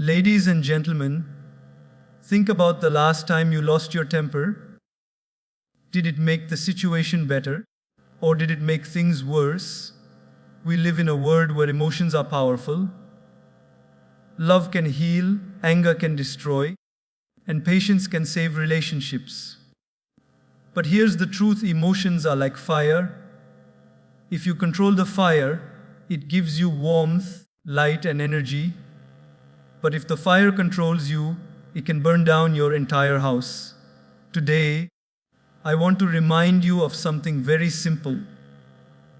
Ladies and gentlemen, think about the last time you lost your temper. Did it make the situation better? Or did it make things worse? We live in a world where emotions are powerful. Love can heal, anger can destroy, and patience can save relationships. But here's the truth: emotions are like fire. If you control the fire, it gives you warmth, light, and energy. But if the fire controls you, it can burn down your entire house. Today, I want to remind you of something very simple,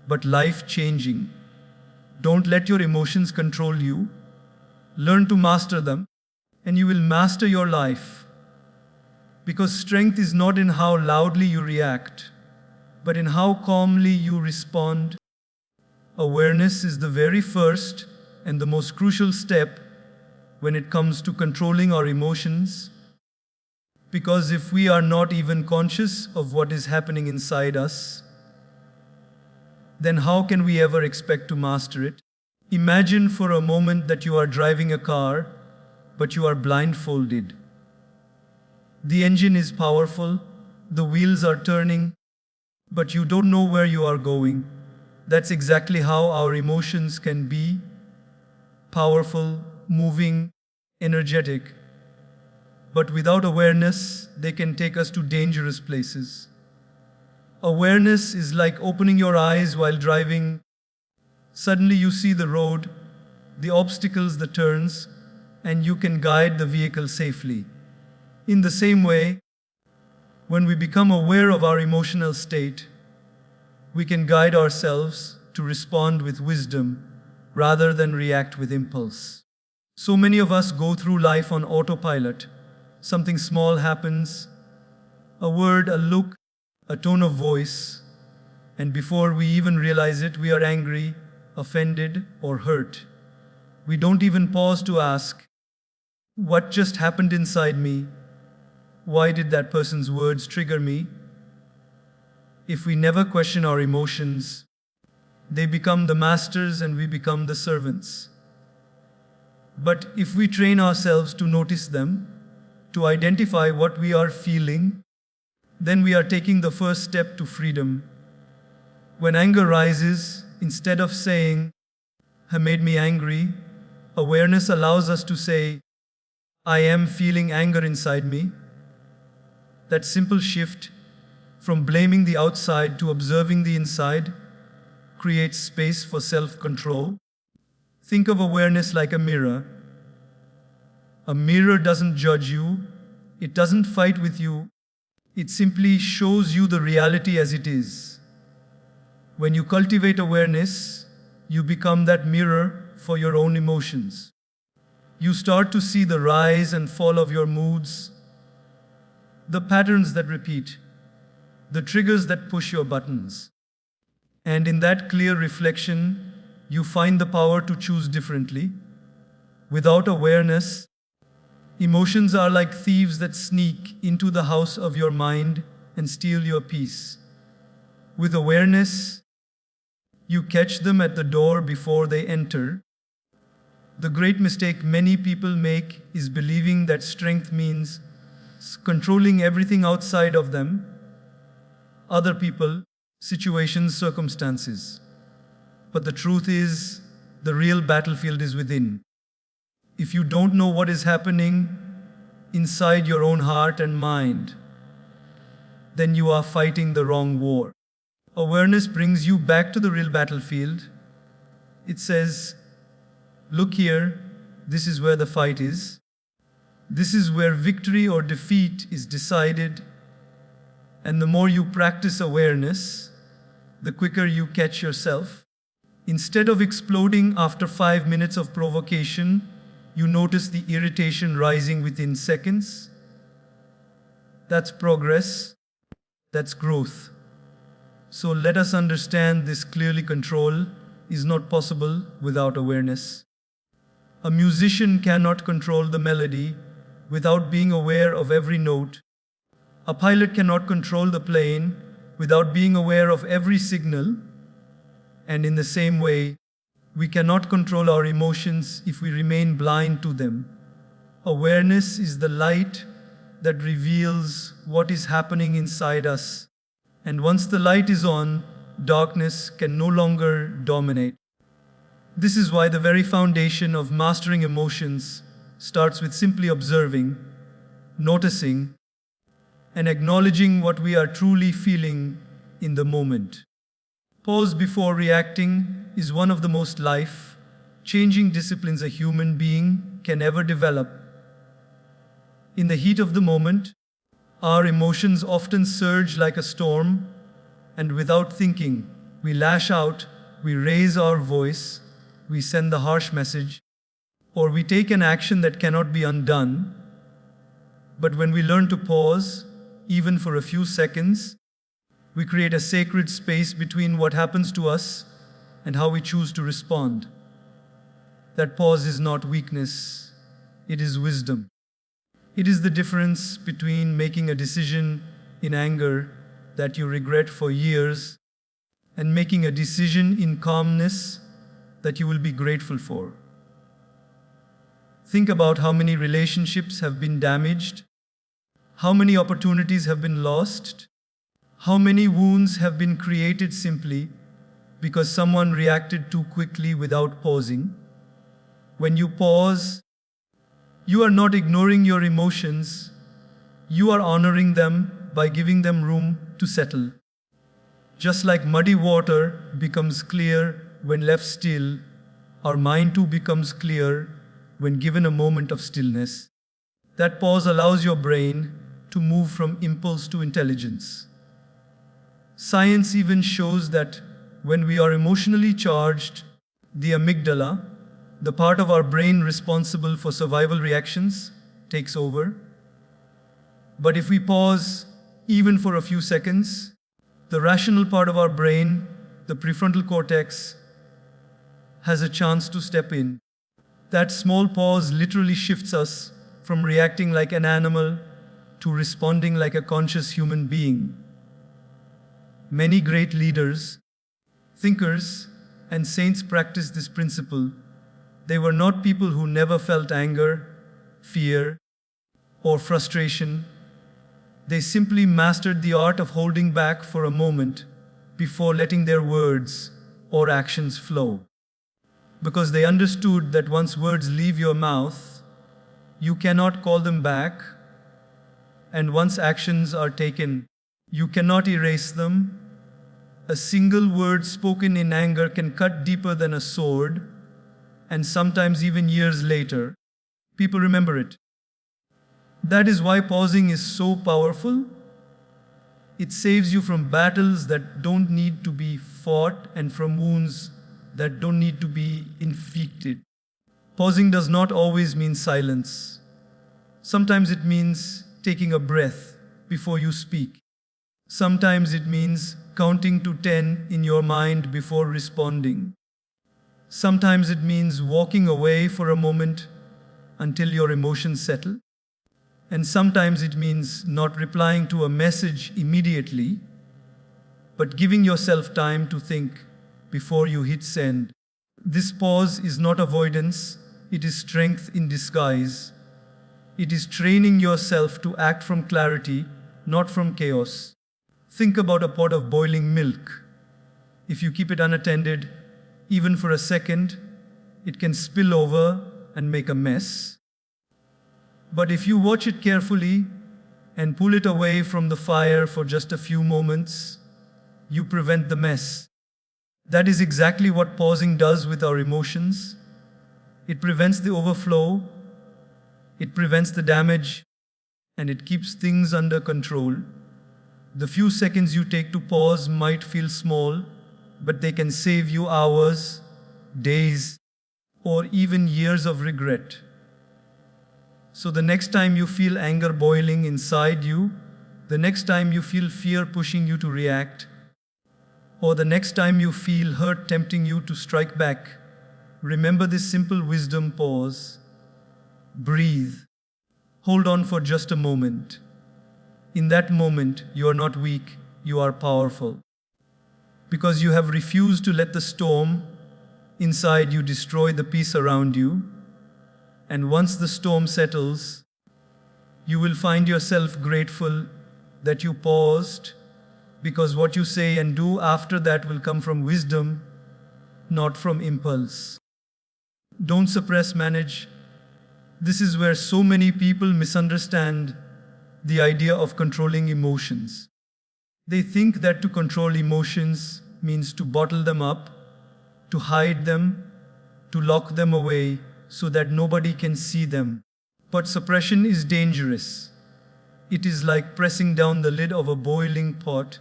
but life-changing. Don't let your emotions control you. Learn to master them, and you will master your life. Because strength is not in how loudly you react, but in how calmly you respond. Awareness is the very first and the most crucial step when it comes to controlling our emotions. Because if we are not even conscious of what is happening inside us, then how can we ever expect to master it? Imagine for a moment that you are driving a car, but you are blindfolded. The engine is powerful, the wheels are turning, but you don't know where you are going. That's exactly how our emotions can be: powerful, moving, energetic. But without awareness, they can take us to dangerous places. Awareness is like opening your eyes while driving. Suddenly you see the road, the obstacles, the turns, and you can guide the vehicle safely. In the same way, when we become aware of our emotional state, we can guide ourselves to respond with wisdom rather than react with impulse. So many of us go through life on autopilot. Something small happens, a word, a look, a tone of voice, and before we even realize it, we are angry, offended, or hurt. We don't even pause to ask, what just happened inside me? Why did that person's words trigger me? If we never question our emotions, they become the masters and we become the servants. But if we train ourselves to notice them, to identify what we are feeling, then we are taking the first step to freedom. When anger rises, instead of saying, "He made me angry," awareness allows us to say, "I am feeling anger inside me." That simple shift from blaming the outside to observing the inside creates space for self-control. Think of awareness like a mirror. A mirror doesn't judge you, it doesn't fight with you, it simply shows you the reality as it is. When you cultivate awareness, you become that mirror for your own emotions. You start to see the rise and fall of your moods, the patterns that repeat, the triggers that push your buttons. And in that clear reflection, you find the power to choose differently. Without awareness, emotions are like thieves that sneak into the house of your mind and steal your peace. With awareness, you catch them at the door before they enter. The great mistake many people make is believing that strength means controlling everything outside of them: other people, situations, circumstances. But the truth is, the real battlefield is within. If you don't know what is happening inside your own heart and mind, then you are fighting the wrong war. Awareness brings you back to the real battlefield. It says, "Look here, this is where the fight is. This is where victory or defeat is decided." And the more you practice awareness, the quicker you catch yourself. Instead of exploding after 5 minutes of provocation, you notice the irritation rising within seconds. That's progress. That's growth. So let us understand this clearly: control is not possible without awareness. A musician cannot control the melody without being aware of every note. A pilot cannot control the plane without being aware of every signal. And in the same way, we cannot control our emotions if we remain blind to them. Awareness is the light that reveals what is happening inside us. And once the light is on, darkness can no longer dominate. This is why the very foundation of mastering emotions starts with simply observing, noticing, and acknowledging what we are truly feeling in the moment. Pause before reacting is one of the most life-changing disciplines a human being can ever develop. In the heat of the moment, our emotions often surge like a storm, and without thinking, we lash out, we raise our voice, we send the harsh message, or we take an action that cannot be undone. But when we learn to pause, even for a few seconds, we create a sacred space between what happens to us and how we choose to respond. That pause is not weakness, it is wisdom. It is the difference between making a decision in anger that you regret for years and making a decision in calmness that you will be grateful for. Think about how many relationships have been damaged, how many opportunities have been lost, how many wounds have been created simply because someone reacted too quickly without pausing. When you pause, you are not ignoring your emotions, you are honoring them by giving them room to settle. Just like muddy water becomes clear when left still, our mind too becomes clear when given a moment of stillness. That pause allows your brain to move from impulse to intelligence. Science even shows that when we are emotionally charged, the amygdala, the part of our brain responsible for survival reactions, takes over. But if we pause, even for a few seconds, the rational part of our brain, the prefrontal cortex, has a chance to step in. That small pause literally shifts us from reacting like an animal to responding like a conscious human being. Many great leaders, thinkers, and saints practiced this principle. They were not people who never felt anger, fear, or frustration. They simply mastered the art of holding back for a moment before letting their words or actions flow. Because they understood that once words leave your mouth, you cannot call them back, and once actions are taken, you cannot erase them. A single word spoken in anger can cut deeper than a sword, and sometimes even years later, people remember it. That is why pausing is so powerful. It saves you from battles that don't need to be fought and from wounds that don't need to be inflicted. Pausing does not always mean silence. Sometimes it means taking a breath before you speak. Sometimes it means counting to 10 in your mind before responding. Sometimes it means walking away for a moment until your emotions settle. And sometimes it means not replying to a message immediately, but giving yourself time to think before you hit send. This pause is not avoidance, it is strength in disguise. It is training yourself to act from clarity, not from chaos. Think about a pot of boiling milk. If you keep it unattended, even for a second, it can spill over and make a mess. But if you watch it carefully and pull it away from the fire for just a few moments, you prevent the mess. That is exactly what pausing does with our emotions. It prevents the overflow, it prevents the damage, and it keeps things under control. The few seconds you take to pause might feel small, but they can save you hours, days, or even years of regret. So the next time you feel anger boiling inside you, the next time you feel fear pushing you to react, or the next time you feel hurt tempting you to strike back, remember this simple wisdom: pause, breathe, hold on for just a moment. In that moment, you are not weak, you are powerful. Because you have refused to let the storm inside you destroy the peace around you. And once the storm settles, you will find yourself grateful that you paused, because what you say and do after that will come from wisdom, not from impulse. Don't suppress, manage. This is where so many people misunderstand the idea of controlling emotions. They think that to control emotions means to bottle them up, to hide them, to lock them away so that nobody can see them. But suppression is dangerous. It is like pressing down the lid of a boiling pot.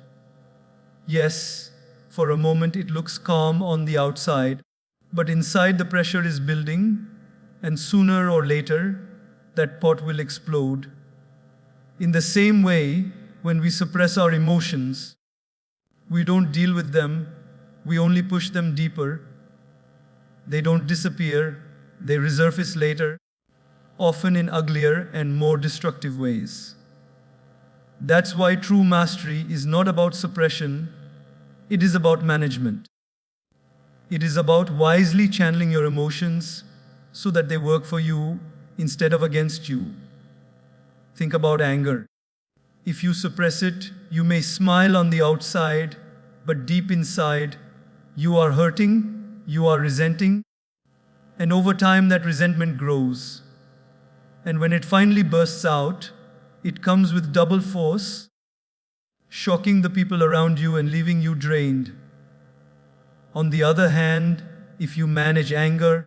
Yes, for a moment it looks calm on the outside, but inside the pressure is building, and sooner or later that pot will explode. In the same way, when we suppress our emotions, we don't deal with them, we only push them deeper. They don't disappear, they resurface later, often in uglier and more destructive ways. That's why true mastery is not about suppression, it is about management. It is about wisely channeling your emotions so that they work for you instead of against you. Think about anger. If you suppress it, you may smile on the outside, but deep inside, you are hurting, you are resenting, and over time that resentment grows. And when it finally bursts out, it comes with double force, shocking the people around you and leaving you drained. On the other hand, if you manage anger,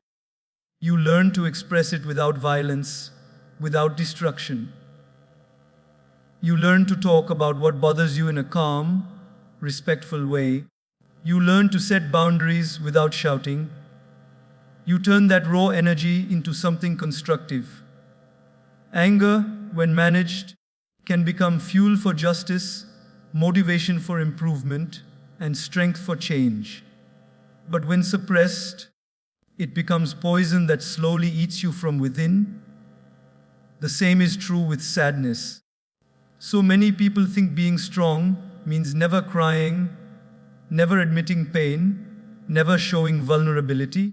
you learn to express it without violence, without destruction. You learn to talk about what bothers you in a calm, respectful way. You learn to set boundaries without shouting. You turn that raw energy into something constructive. Anger, when managed, can become fuel for justice, motivation for improvement, and strength for change. But when suppressed, it becomes poison that slowly eats you from within. The same is true with sadness. So many people think being strong means never crying, never admitting pain, never showing vulnerability.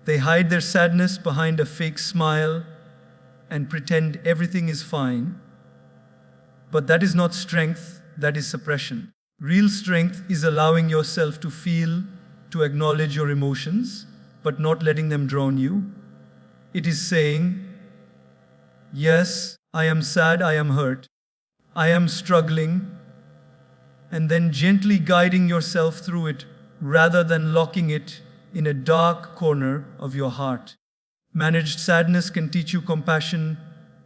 They hide their sadness behind a fake smile and pretend everything is fine. But that is not strength, that is suppression. Real strength is allowing yourself to feel, to acknowledge your emotions, but not letting them drown you. It is saying, yes, I am sad, I am hurt, I am struggling, and then gently guiding yourself through it rather than locking it in a dark corner of your heart. Managed sadness can teach you compassion,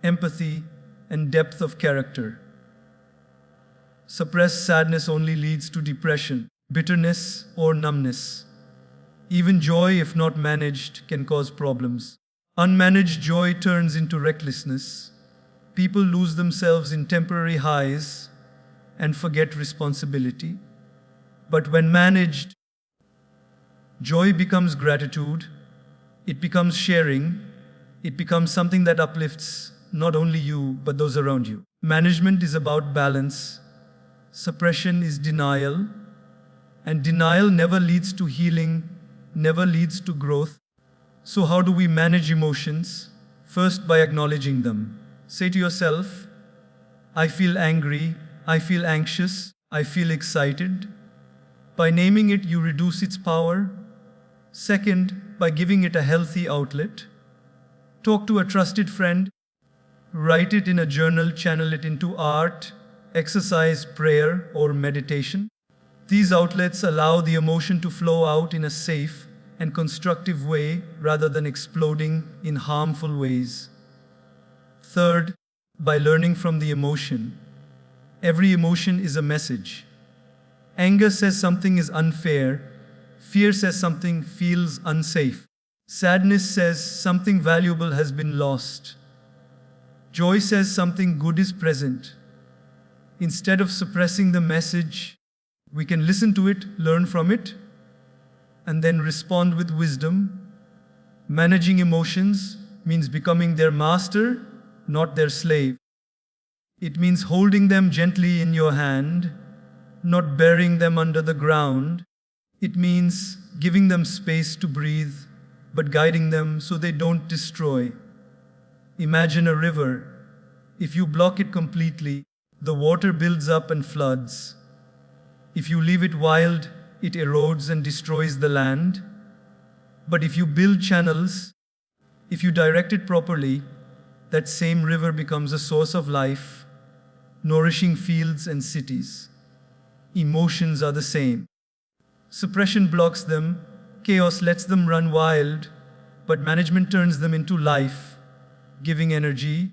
empathy, and depth of character. Suppressed sadness only leads to depression, bitterness, or numbness. Even joy, if not managed, can cause problems. Unmanaged joy turns into recklessness. People lose themselves in temporary highs and forget responsibility. But when managed, joy becomes gratitude, it becomes sharing, it becomes something that uplifts not only you, but those around you. Management is about balance, suppression is denial, and denial never leads to healing, never leads to growth. So how do we manage emotions? First, by acknowledging them. Say to yourself, I feel angry, I feel anxious, I feel excited. By naming it, you reduce its power. Second, by giving it a healthy outlet. Talk to a trusted friend. Write it in a journal, channel it into art, exercise, prayer, or meditation. These outlets allow the emotion to flow out in a safe and constructive way rather than exploding in harmful ways. Third, by learning from the emotion. Every emotion is a message. Anger says something is unfair. Fear says something feels unsafe. Sadness says something valuable has been lost. Joy says something good is present. Instead of suppressing the message, we can listen to it, learn from it, and then respond with wisdom. Managing emotions means becoming their master, not their slave. It means holding them gently in your hand, not burying them under the ground. It means giving them space to breathe, but guiding them so they don't destroy. Imagine a river. If you block it completely, the water builds up and floods. If you leave it wild, it erodes and destroys the land. But if you build channels, if you direct it properly, that same river becomes a source of life, nourishing fields and cities. Emotions are the same. Suppression blocks them, chaos lets them run wild, but management turns them into life, giving energy.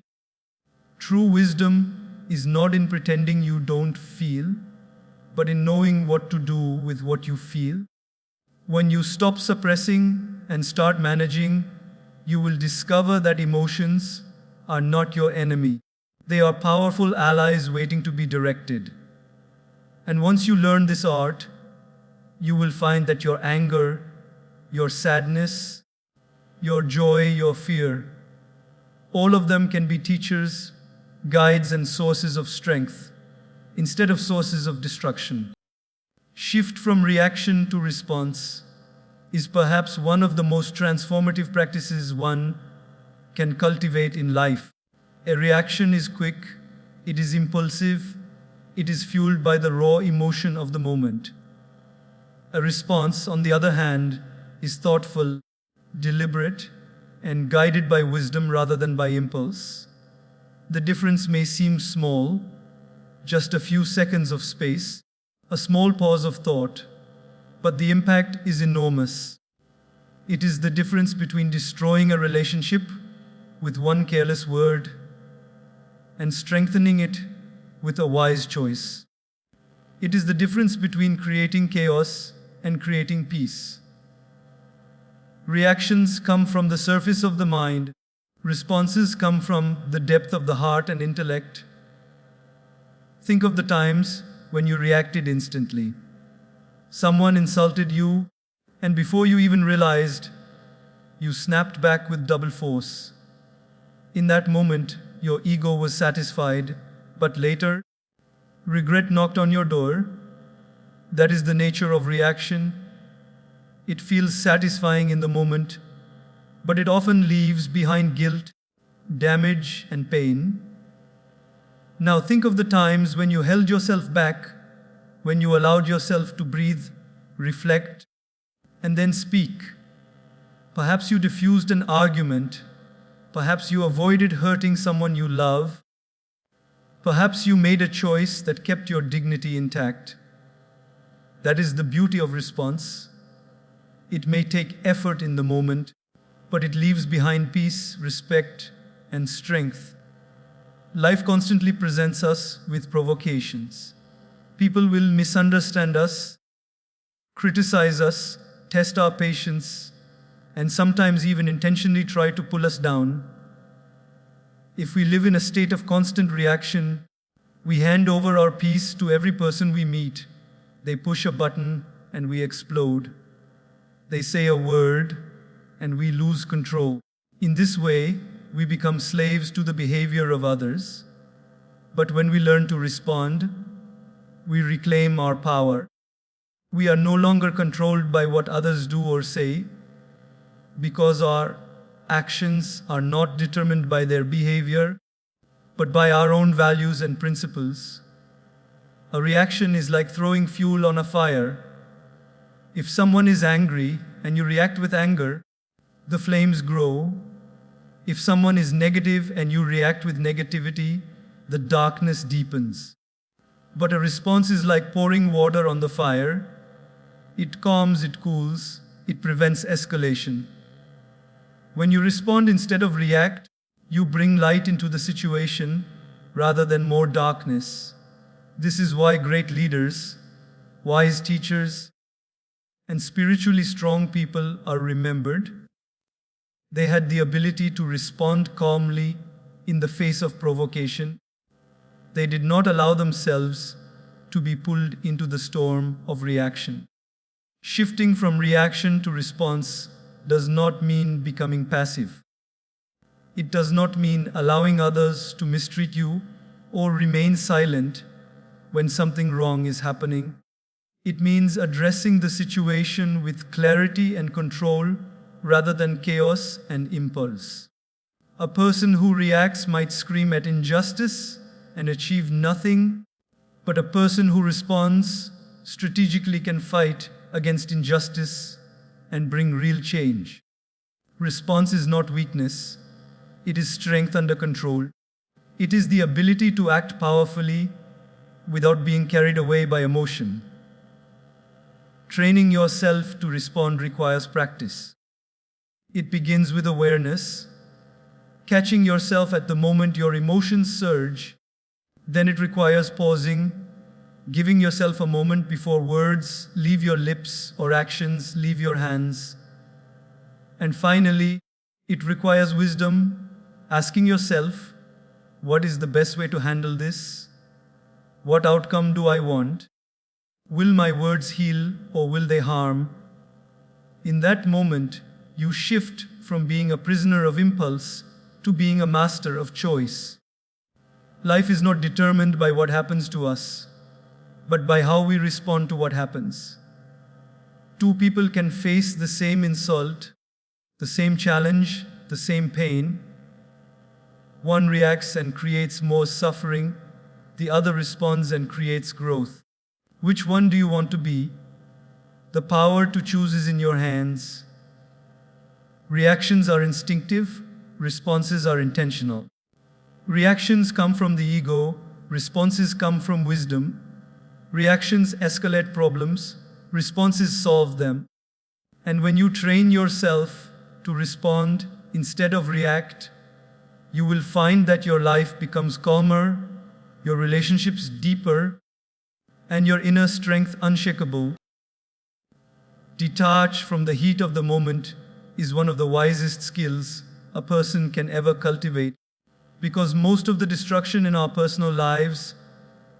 True wisdom is not in pretending you don't feel, but in knowing what to do with what you feel. When you stop suppressing and start managing, you will discover that emotions are not your enemy. They are powerful allies waiting to be directed. And once you learn this art, you will find that your anger, your sadness, your joy, your fear, all of them can be teachers, guides, and sources of strength, instead of sources of destruction. Shift from reaction to response is perhaps one of the most transformative practices one can cultivate in life. A reaction is quick, it is impulsive, it is fueled by the raw emotion of the moment. A response, on the other hand, is thoughtful, deliberate, and guided by wisdom rather than by impulse. The difference may seem small, just a few seconds of space, a small pause of thought, but the impact is enormous. It is the difference between destroying a relationship with one careless word and strengthening it with a wise choice. It is the difference between creating chaos and creating peace. Reactions come from the surface of the mind. Responses come from the depth of the heart and intellect. Think of the times when you reacted instantly. Someone insulted you, and before you even realized, you snapped back with double force. In that moment, your ego was satisfied, but later, regret knocked on your door. That is the nature of reaction. It feels satisfying in the moment, but it often leaves behind guilt, damage, and pain. Now think of the times when you held yourself back, when you allowed yourself to breathe, reflect, and then speak. Perhaps you diffused an argument. Perhaps you avoided hurting someone you love. Perhaps you made a choice that kept your dignity intact. That is the beauty of response. It may take effort in the moment, but it leaves behind peace, respect, and strength. Life constantly presents us with provocations. People will misunderstand us, criticize us, test our patience, and sometimes even intentionally try to pull us down. If we live in a state of constant reaction, we hand over our peace to every person we meet. They push a button and we explode. They say a word and we lose control. In this way, we become slaves to the behavior of others. But when we learn to respond, we reclaim our power. We are no longer controlled by what others do or say, because our actions are not determined by their behavior, but by our own values and principles. A reaction is like throwing fuel on a fire. If someone is angry and you react with anger, the flames grow. If someone is negative and you react with negativity, the darkness deepens. But a response is like pouring water on the fire. It calms, it cools, it prevents escalation. When you respond instead of react, you bring light into the situation rather than more darkness. This is why great leaders, wise teachers, and spiritually strong people are remembered. They had the ability to respond calmly in the face of provocation. They did not allow themselves to be pulled into the storm of reaction. Shifting from reaction to response does not mean becoming passive. It does not mean allowing others to mistreat you or remain silent when something wrong is happening. It means addressing the situation with clarity and control rather than chaos and impulse. A person who reacts might scream at injustice and achieve nothing, but a person who responds strategically can fight against injustice and bring real change. Response is not weakness, it is strength under control. It is the ability to act powerfully without being carried away by emotion. Training yourself to respond requires practice. It begins with awareness, catching yourself at the moment your emotions surge. Then it requires pausing, giving yourself a moment before words leave your lips or actions leave your hands. And finally, it requires wisdom, asking yourself, what is the best way to handle this? What outcome do I want? Will my words heal or will they harm? In that moment, you shift from being a prisoner of impulse to being a master of choice. Life is not determined by what happens to us, but by how we respond to what happens. Two people can face the same insult, the same challenge, the same pain. One reacts and creates more suffering, the other responds and creates growth. Which one do you want to be? The power to choose is in your hands. Reactions are instinctive, responses are intentional. Reactions come from the ego, responses come from wisdom. Reactions escalate problems, responses solve them. And when you train yourself to respond instead of react, you will find that your life becomes calmer, your relationships deeper, and your inner strength unshakable. Detach from the heat of the moment is one of the wisest skills a person can ever cultivate, because most of the destruction in our personal lives,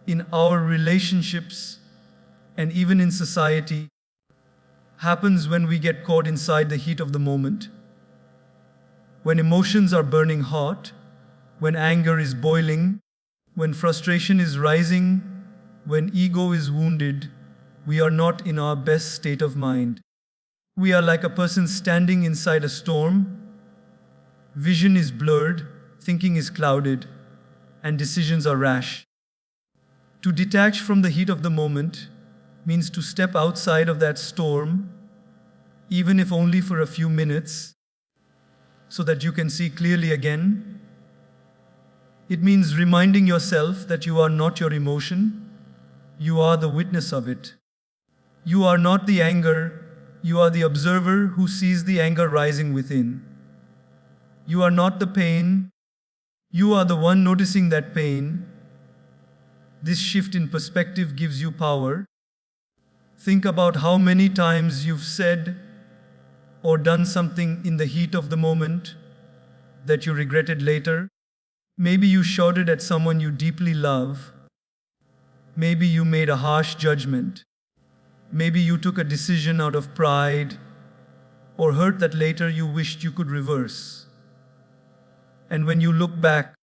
in our relationships, and even in society happens when we get caught inside the heat of the moment. When emotions are burning hot, when anger is boiling, when frustration is rising, when ego is wounded, we are not in our best state of mind. We are like a person standing inside a storm. Vision is blurred, thinking is clouded, and decisions are rash. To detach from the heat of the moment means to step outside of that storm, even if only for a few minutes, so that you can see clearly again. It means reminding yourself that you are not your emotion, you are the witness of it. You are not the anger, you are the observer who sees the anger rising within. You are not the pain, you are the one noticing that pain. This shift in perspective gives you power. Think about how many times you've said or done something in the heat of the moment that you regretted later. Maybe you shouted at someone you deeply love. Maybe you made a harsh judgment. Maybe you took a decision out of pride or hurt that later you wished you could reverse. And when you look back,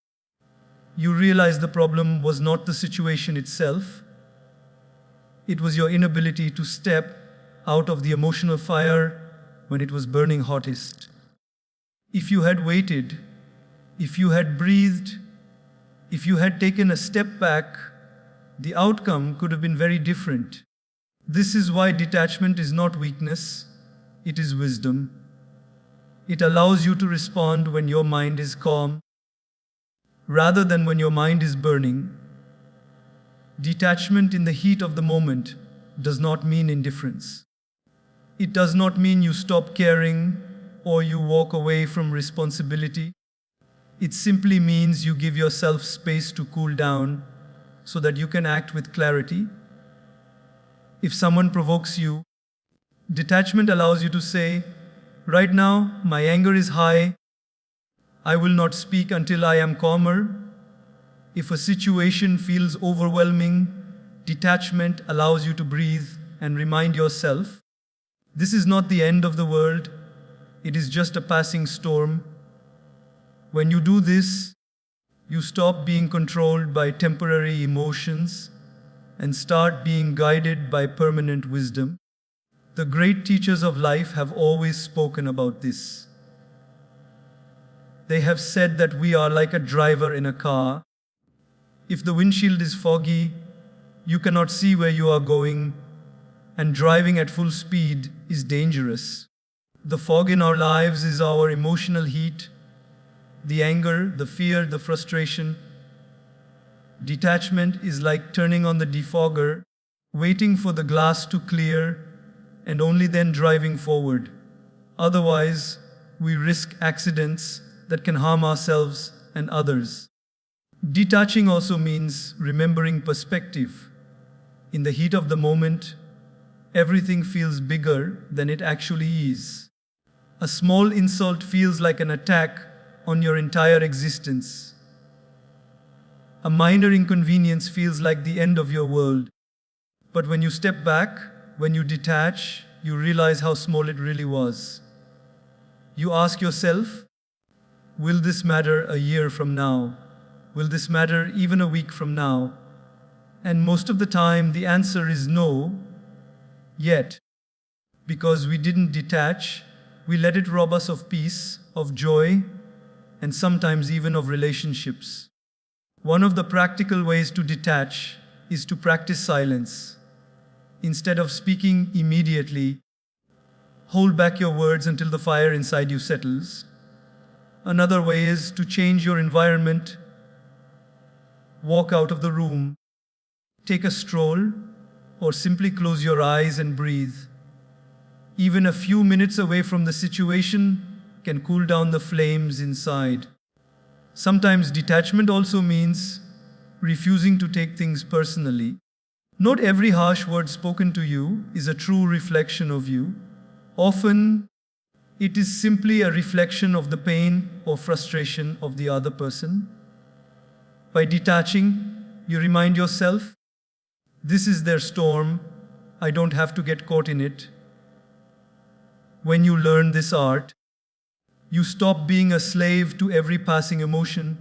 you realize the problem was not the situation itself. It was your inability to step out of the emotional fire when it was burning hottest. If you had waited, if you had breathed, if you had taken a step back, the outcome could have been very different. This is why detachment is not weakness, it is wisdom. It allows you to respond when your mind is calm, rather than when your mind is burning. Detachment in the heat of the moment does not mean indifference. It does not mean you stop caring or you walk away from responsibility. It simply means you give yourself space to cool down so that you can act with clarity. If someone provokes you, detachment allows you to say, right now, my anger is high. I will not speak until I am calmer. If a situation feels overwhelming, detachment allows you to breathe and remind yourself, this is not the end of the world, it is just a passing storm. When you do this, you stop being controlled by temporary emotions and start being guided by permanent wisdom. The great teachers of life have always spoken about this. They have said that we are like a driver in a car. If the windshield is foggy, you cannot see where you are going, and driving at full speed is dangerous. The fog in our lives is our emotional heat, the anger, the fear, the frustration. Detachment is like turning on the defogger, waiting for the glass to clear, and only then driving forward. Otherwise, we risk accidents that can harm ourselves and others. Detaching also means remembering perspective. In the heat of the moment, everything feels bigger than it actually is. A small insult feels like an attack on your entire existence. A minor inconvenience feels like the end of your world. But when you step back, when you detach, you realize how small it really was. You ask yourself, will this matter a year from now? Will this matter even a week from now? And most of the time, the answer is no, yet. Because we didn't detach, we let it rob us of peace, of joy, and sometimes even of relationships. One of the practical ways to detach is to practice silence. Instead of speaking immediately, hold back your words until the fire inside you settles. Another way is to change your environment. Walk out of the room, take a stroll, or simply close your eyes and breathe. Even a few minutes away from the situation can cool down the flames inside. Sometimes detachment also means refusing to take things personally. Not every harsh word spoken to you is a true reflection of you. Often, it is simply a reflection of the pain or frustration of the other person. By detaching, you remind yourself, this is their storm, I don't have to get caught in it. When you learn this art, you stop being a slave to every passing emotion.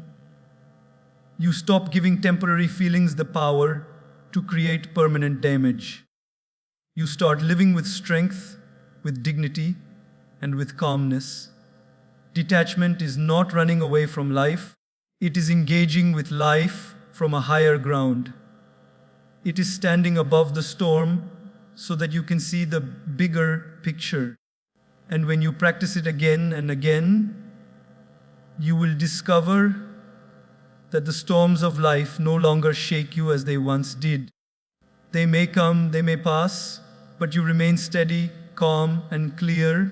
You stop giving temporary feelings the power to create permanent damage. You start living with strength, with dignity, and with calmness. Detachment is not running away from life, it is engaging with life from a higher ground. It is standing above the storm so that you can see the bigger picture. And when you practice it again and again, you will discover that the storms of life no longer shake you as they once did. They may come, they may pass, but you remain steady, calm, and clear.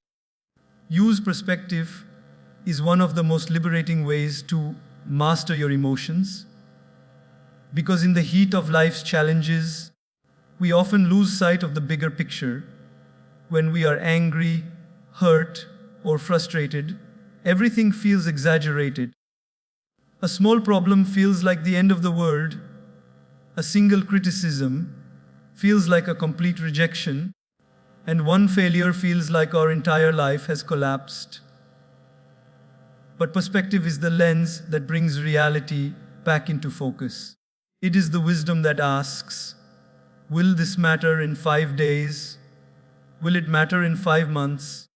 Use perspective is one of the most liberating ways to master your emotions. Because in the heat of life's challenges, we often lose sight of the bigger picture. When we are angry, hurt, or frustrated, everything feels exaggerated. A small problem feels like the end of the world. A single criticism feels like a complete rejection. And one failure feels like our entire life has collapsed. But perspective is the lens that brings reality back into focus. It is the wisdom that asks, will this matter in 5 days? Will it matter in 5 months?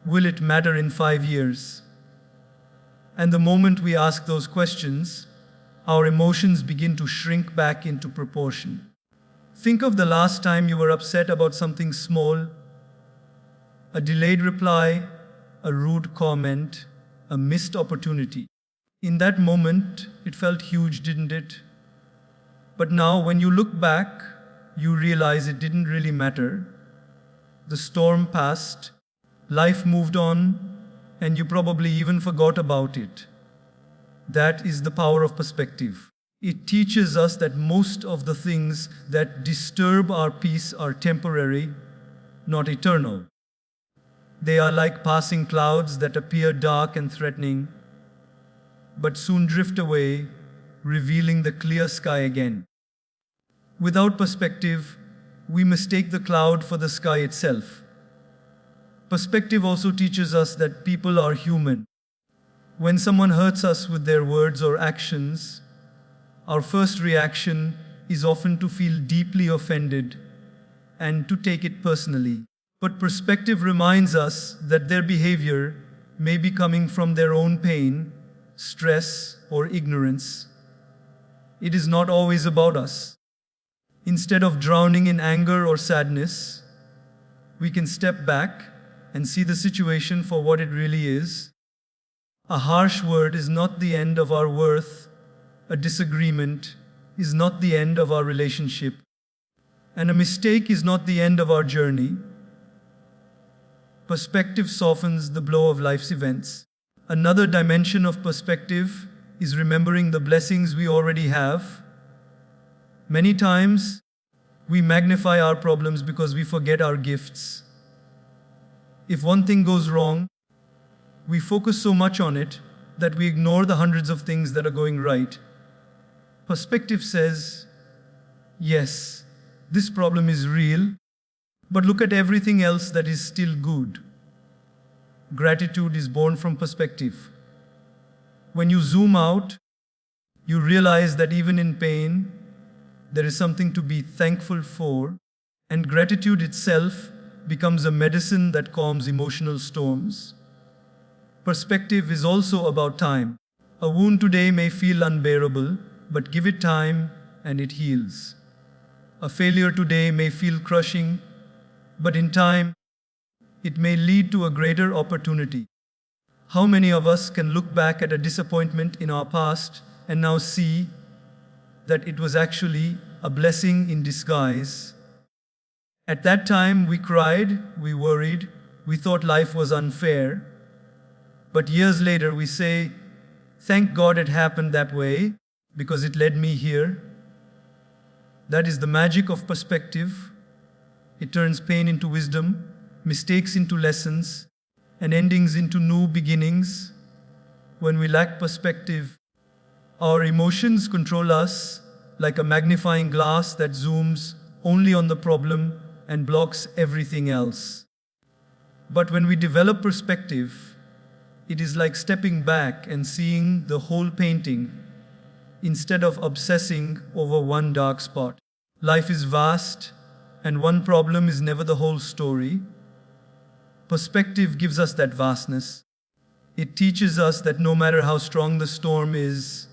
Will it matter in 5 years? And the moment we ask those questions, our emotions begin to shrink back into proportion. Think of the last time you were upset about something small, a delayed reply, a rude comment, a missed opportunity. In that moment, it felt huge, didn't it? But now, when you look back, you realize it didn't really matter. The storm passed, life moved on, and you probably even forgot about it. That is the power of perspective. It teaches us that most of the things that disturb our peace are temporary, not eternal. They are like passing clouds that appear dark and threatening, but soon drift away, revealing the clear sky again. Without perspective, we mistake the cloud for the sky itself. Perspective also teaches us that people are human. When someone hurts us with their words or actions, our first reaction is often to feel deeply offended and to take it personally. But perspective reminds us that their behavior may be coming from their own pain, stress, or ignorance. It is not always about us. Instead of drowning in anger or sadness, we can step back and see the situation for what it really is. A harsh word is not the end of our worth. A disagreement is not the end of our relationship. And a mistake is not the end of our journey. Perspective softens the blow of life's events. Another dimension of perspective is remembering the blessings we already have. Many times, we magnify our problems because we forget our gifts. If one thing goes wrong, we focus so much on it that we ignore the hundreds of things that are going right. Perspective says, yes, this problem is real, but look at everything else that is still good. Gratitude is born from perspective. When you zoom out, you realize that even in pain, there is something to be thankful for, and gratitude itself becomes a medicine that calms emotional storms. Perspective is also about time. A wound today may feel unbearable, but give it time and it heals. A failure today may feel crushing, but in time, it may lead to a greater opportunity. How many of us can look back at a disappointment in our past and now see that it was actually a blessing in disguise? At that time, we cried, we worried, we thought life was unfair. But years later, we say, thank God it happened that way because it led me here. That is the magic of perspective. It turns pain into wisdom, mistakes into lessons, and endings into new beginnings. When we lack perspective, our emotions control us like a magnifying glass that zooms only on the problem and blocks everything else. But when we develop perspective, it is like stepping back and seeing the whole painting instead of obsessing over one dark spot. Life is vast, and one problem is never the whole story. Perspective gives us that vastness. It teaches us that no matter how strong the storm is,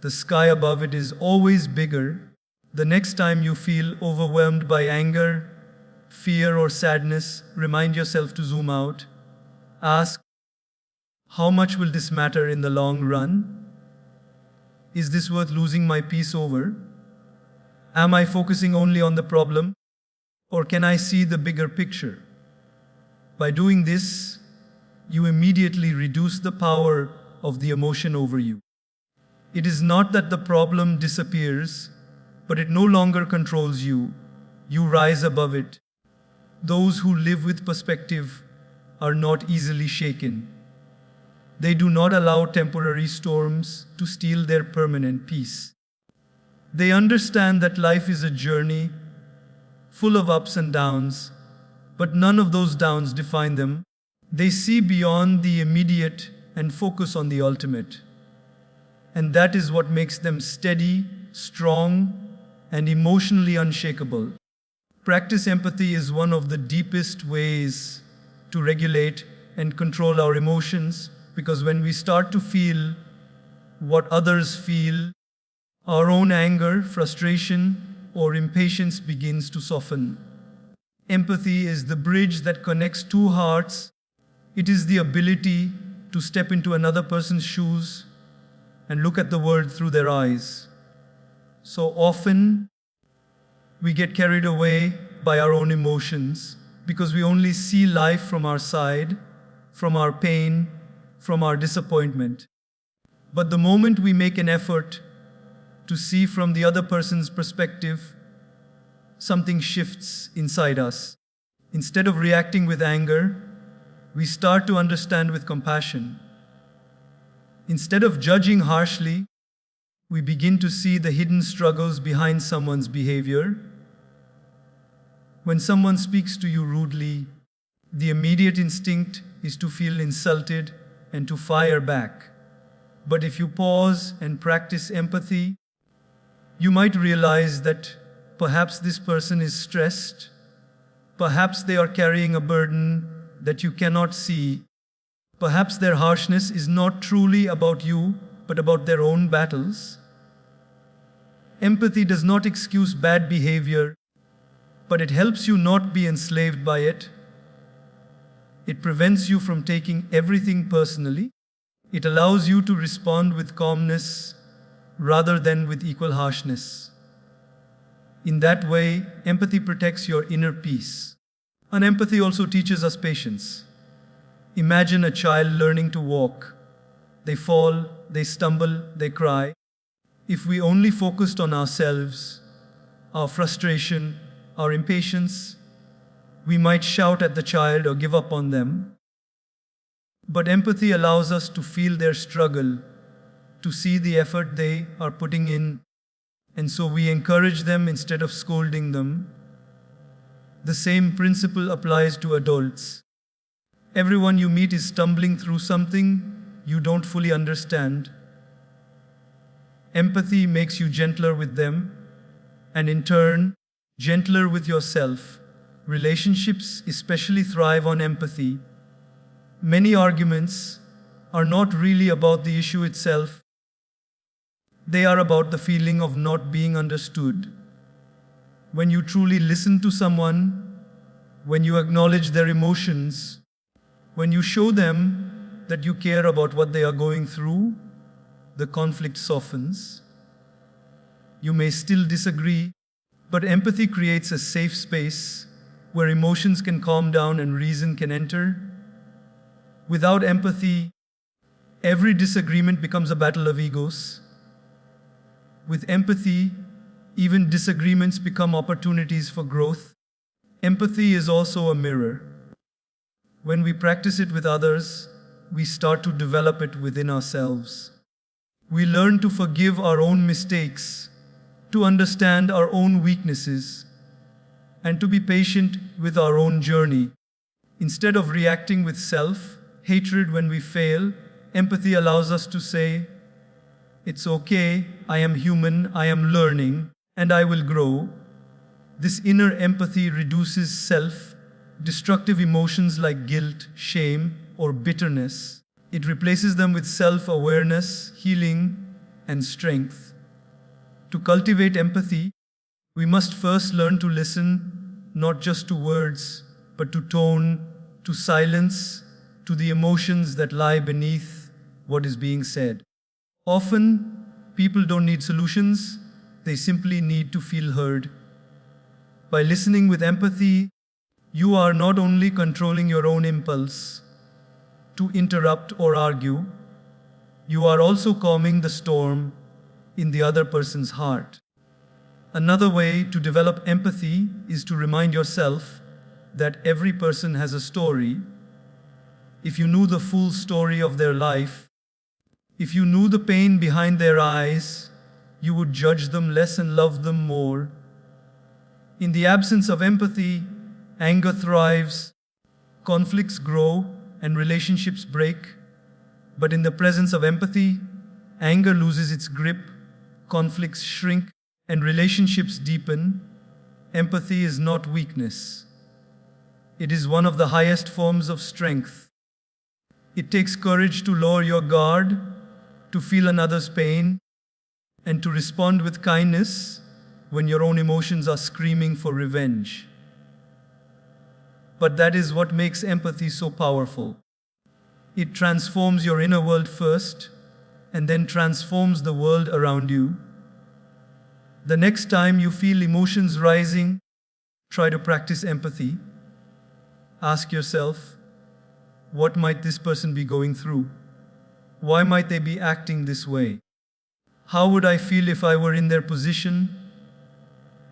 the sky above it is always bigger. The next time you feel overwhelmed by anger, fear, or sadness, remind yourself to zoom out. Ask, how much will this matter in the long run? Is this worth losing my peace over? Am I focusing only on the problem, or can I see the bigger picture? By doing this, you immediately reduce the power of the emotion over you. It is not that the problem disappears, but it no longer controls you. You rise above it. Those who live with perspective are not easily shaken. They do not allow temporary storms to steal their permanent peace. They understand that life is a journey full of ups and downs, but none of those downs define them. They see beyond the immediate and focus on the ultimate. And that is what makes them steady, strong, and emotionally unshakable. Practice empathy is one of the deepest ways to regulate and control our emotions, because when we start to feel what others feel, our own anger, frustration, or impatience begins to soften. Empathy is the bridge that connects two hearts. It is the ability to step into another person's shoes and look at the world through their eyes. So often, we get carried away by our own emotions because we only see life from our side, from our pain, from our disappointment. But the moment we make an effort to see from the other person's perspective, something shifts inside us. Instead of reacting with anger, we start to understand with compassion. Instead of judging harshly, we begin to see the hidden struggles behind someone's behavior. When someone speaks to you rudely, the immediate instinct is to feel insulted and to fire back. But if you pause and practice empathy, you might realize that perhaps this person is stressed, perhaps they are carrying a burden that you cannot see, Perhaps their harshness is not truly about you, but about their own battles. Empathy does not excuse bad behavior, but it helps you not be enslaved by it. It prevents you from taking everything personally. It allows you to respond with calmness rather than with equal harshness. In that way, empathy protects your inner peace. And empathy also teaches us patience. Imagine a child learning to walk. They fall, they stumble, they cry. If we only focused on ourselves, our frustration, our impatience, we might shout at the child or give up on them. But empathy allows us to feel their struggle, to see the effort they are putting in, and so we encourage them instead of scolding them. The same principle applies to adults. Everyone you meet is stumbling through something you don't fully understand. Empathy makes you gentler with them, and in turn, gentler with yourself. Relationships especially thrive on empathy. Many arguments are not really about the issue itself. They are about the feeling of not being understood. When you truly listen to someone, when you acknowledge their emotions, when you show them that you care about what they are going through, the conflict softens. You may still disagree, but empathy creates a safe space where emotions can calm down and reason can enter. Without empathy, every disagreement becomes a battle of egos. With empathy, even disagreements become opportunities for growth. Empathy is also a mirror. When we practice it with others, we start to develop it within ourselves. We learn to forgive our own mistakes, to understand our own weaknesses, and to be patient with our own journey. Instead of reacting with self-hatred when we fail, empathy allows us to say, "It's okay, I am human, I am learning, and I will grow." This inner empathy reduces self-destructive emotions like guilt, shame, or bitterness. It replaces them with self-awareness, healing, and strength. To cultivate empathy, we must first learn to listen, not just to words, but to tone, to silence, to the emotions that lie beneath what is being said. Often, people don't need solutions, they simply need to feel heard. By listening with empathy, you are not only controlling your own impulse to interrupt or argue, you are also calming the storm in the other person's heart. Another way to develop empathy is to remind yourself that every person has a story. If you knew the full story of their life, if you knew the pain behind their eyes, you would judge them less and love them more. In the absence of empathy, anger thrives, conflicts grow, and relationships break. But in the presence of empathy, anger loses its grip, conflicts shrink, and relationships deepen. Empathy is not weakness. It is one of the highest forms of strength. It takes courage to lower your guard, to feel another's pain, and to respond with kindness when your own emotions are screaming for revenge. But that is what makes empathy so powerful. It transforms your inner world first, and then transforms the world around you. The next time you feel emotions rising, try to practice empathy. Ask yourself, what might this person be going through? Why might they be acting this way? How would I feel if I were in their position?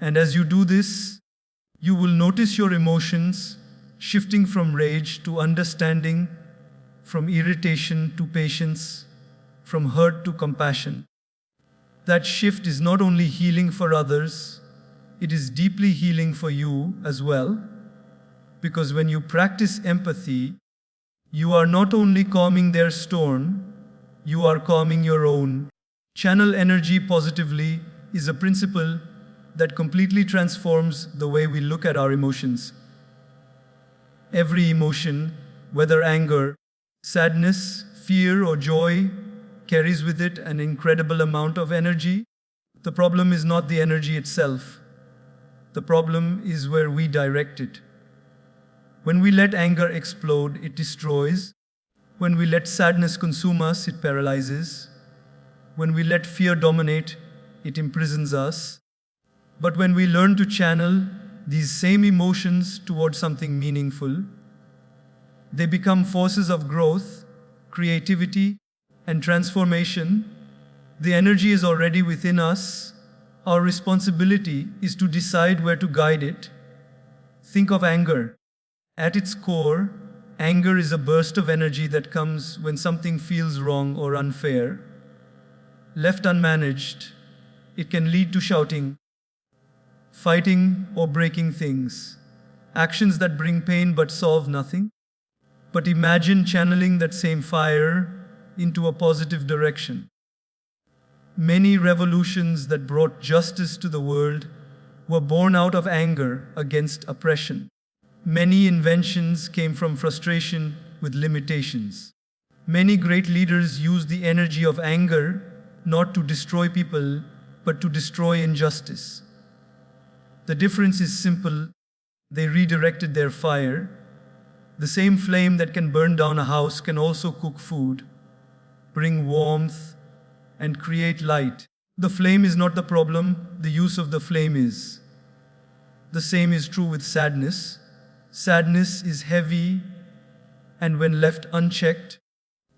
And as you do this, you will notice your emotions shifting from rage to understanding, from irritation to patience, from hurt to compassion. That shift is not only healing for others, it is deeply healing for you as well. Because when you practice empathy, you are not only calming their storm, you are calming your own. Channel energy positively is a principle that completely transforms the way we look at our emotions. Every emotion, whether anger, Sadness, fear, or joy carries with it an incredible amount of energy. The problem is not the energy itself. The problem is where we direct it. When we let anger explode, it destroys. When we let sadness consume us, it paralyzes. When we let fear dominate, it imprisons us. But when we learn to channel these same emotions towards something meaningful, they become forces of growth, creativity, and transformation. The energy is already within us. Our responsibility is to decide where to guide it. Think of anger. At its core, anger is a burst of energy that comes when something feels wrong or unfair. Left unmanaged, it can lead to shouting, fighting, or breaking things. Actions that bring pain but solve nothing. But imagine channeling that same fire into a positive direction. Many revolutions that brought justice to the world were born out of anger against oppression. Many inventions came from frustration with limitations. Many great leaders used the energy of anger not to destroy people, but to destroy injustice. The difference is simple. They redirected their fire. The same flame that can burn down a house can also cook food, bring warmth, and create light. The flame is not the problem, the use of the flame is. The same is true with sadness. Sadness is heavy, and when left unchecked,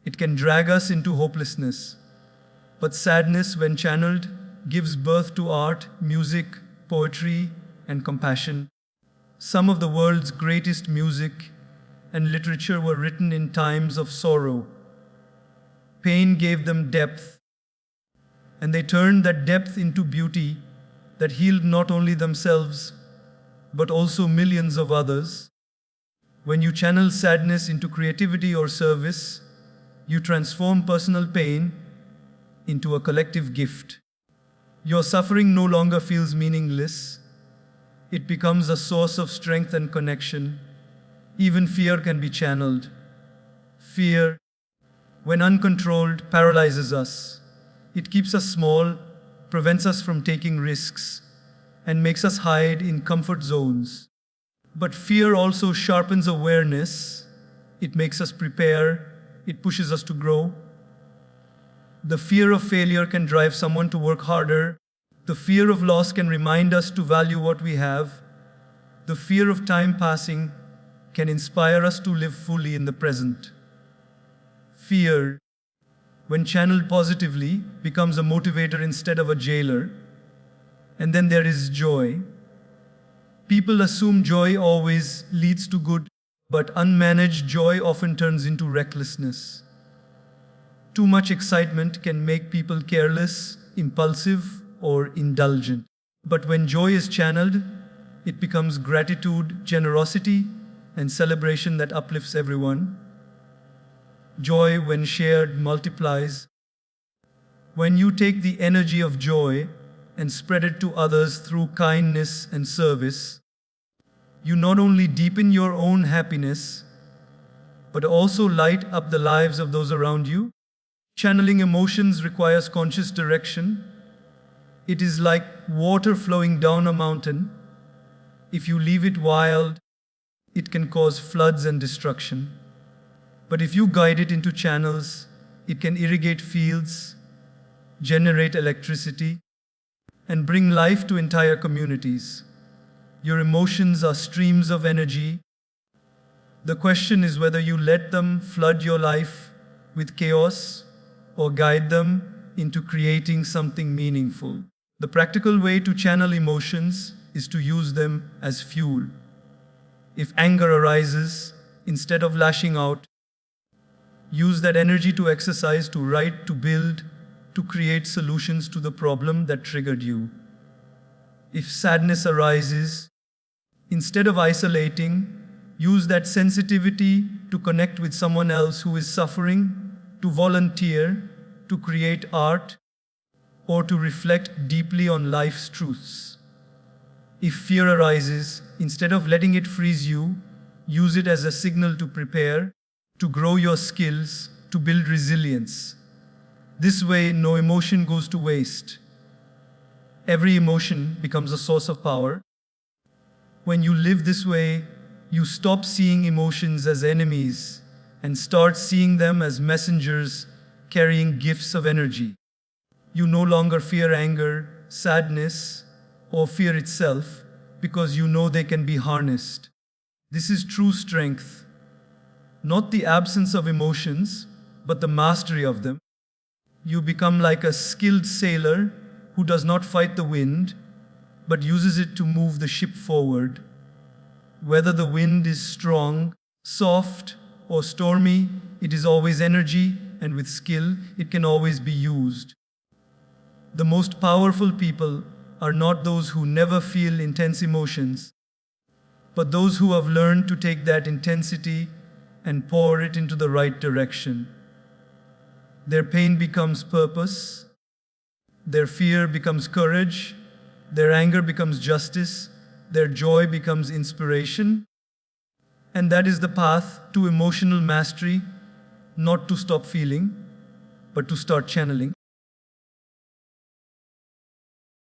it can drag us into hopelessness. But sadness, when channeled, gives birth to art, music, poetry, and compassion. Some of the world's greatest music and literature were written in times of sorrow. Pain gave them depth, and they turned that depth into beauty that healed not only themselves, but also millions of others. When you channel sadness into creativity or service, you transform personal pain into a collective gift. Your suffering no longer feels meaningless. It becomes a source of strength and connection. Even fear can be channeled. Fear, when uncontrolled, paralyzes us. It keeps us small, prevents us from taking risks, and makes us hide in comfort zones. But fear also sharpens awareness. It makes us prepare. It pushes us to grow. The fear of failure can drive someone to work harder. The fear of loss can remind us to value what we have. The fear of time passing can inspire us to live fully in the present. Fear, when channeled positively, becomes a motivator instead of a jailer. And then there is joy. People assume joy always leads to good, but unmanaged joy often turns into recklessness. Too much excitement can make people careless, impulsive, or indulgent. But when joy is channeled, it becomes gratitude, generosity, and celebration that uplifts everyone. Joy, when shared, multiplies. When you take the energy of joy and spread it to others through kindness and service, you not only deepen your own happiness, but also light up the lives of those around you. Channeling emotions requires conscious direction. It is like water flowing down a mountain. If you leave it wild, it can cause floods and destruction. But if you guide it into channels, it can irrigate fields, generate electricity, and bring life to entire communities. Your emotions are streams of energy. The question is whether you let them flood your life with chaos or guide them into creating something meaningful. The practical way to channel emotions is to use them as fuel. If anger arises, instead of lashing out, use that energy to exercise, to write, to build, to create solutions to the problem that triggered you. If sadness arises, instead of isolating, use that sensitivity to connect with someone else who is suffering, to volunteer, to create art, or to reflect deeply on life's truths. If fear arises, instead of letting it freeze you, use it as a signal to prepare, to grow your skills, to build resilience. This way, no emotion goes to waste. Every emotion becomes a source of power. When you live this way, you stop seeing emotions as enemies and start seeing them as messengers carrying gifts of energy. You no longer fear anger, sadness, or fear itself because you know they can be harnessed. This is true strength, not the absence of emotions, but the mastery of them. You become like a skilled sailor who does not fight the wind, but uses it to move the ship forward. Whether the wind is strong, soft, or stormy, it is always energy, and with skill, it can always be used. The most powerful people are not those who never feel intense emotions, but those who have learned to take that intensity and pour it into the right direction. Their pain becomes purpose, their fear becomes courage, their anger becomes justice, their joy becomes inspiration. And that is the path to emotional mastery, not to stop feeling, but to start channeling.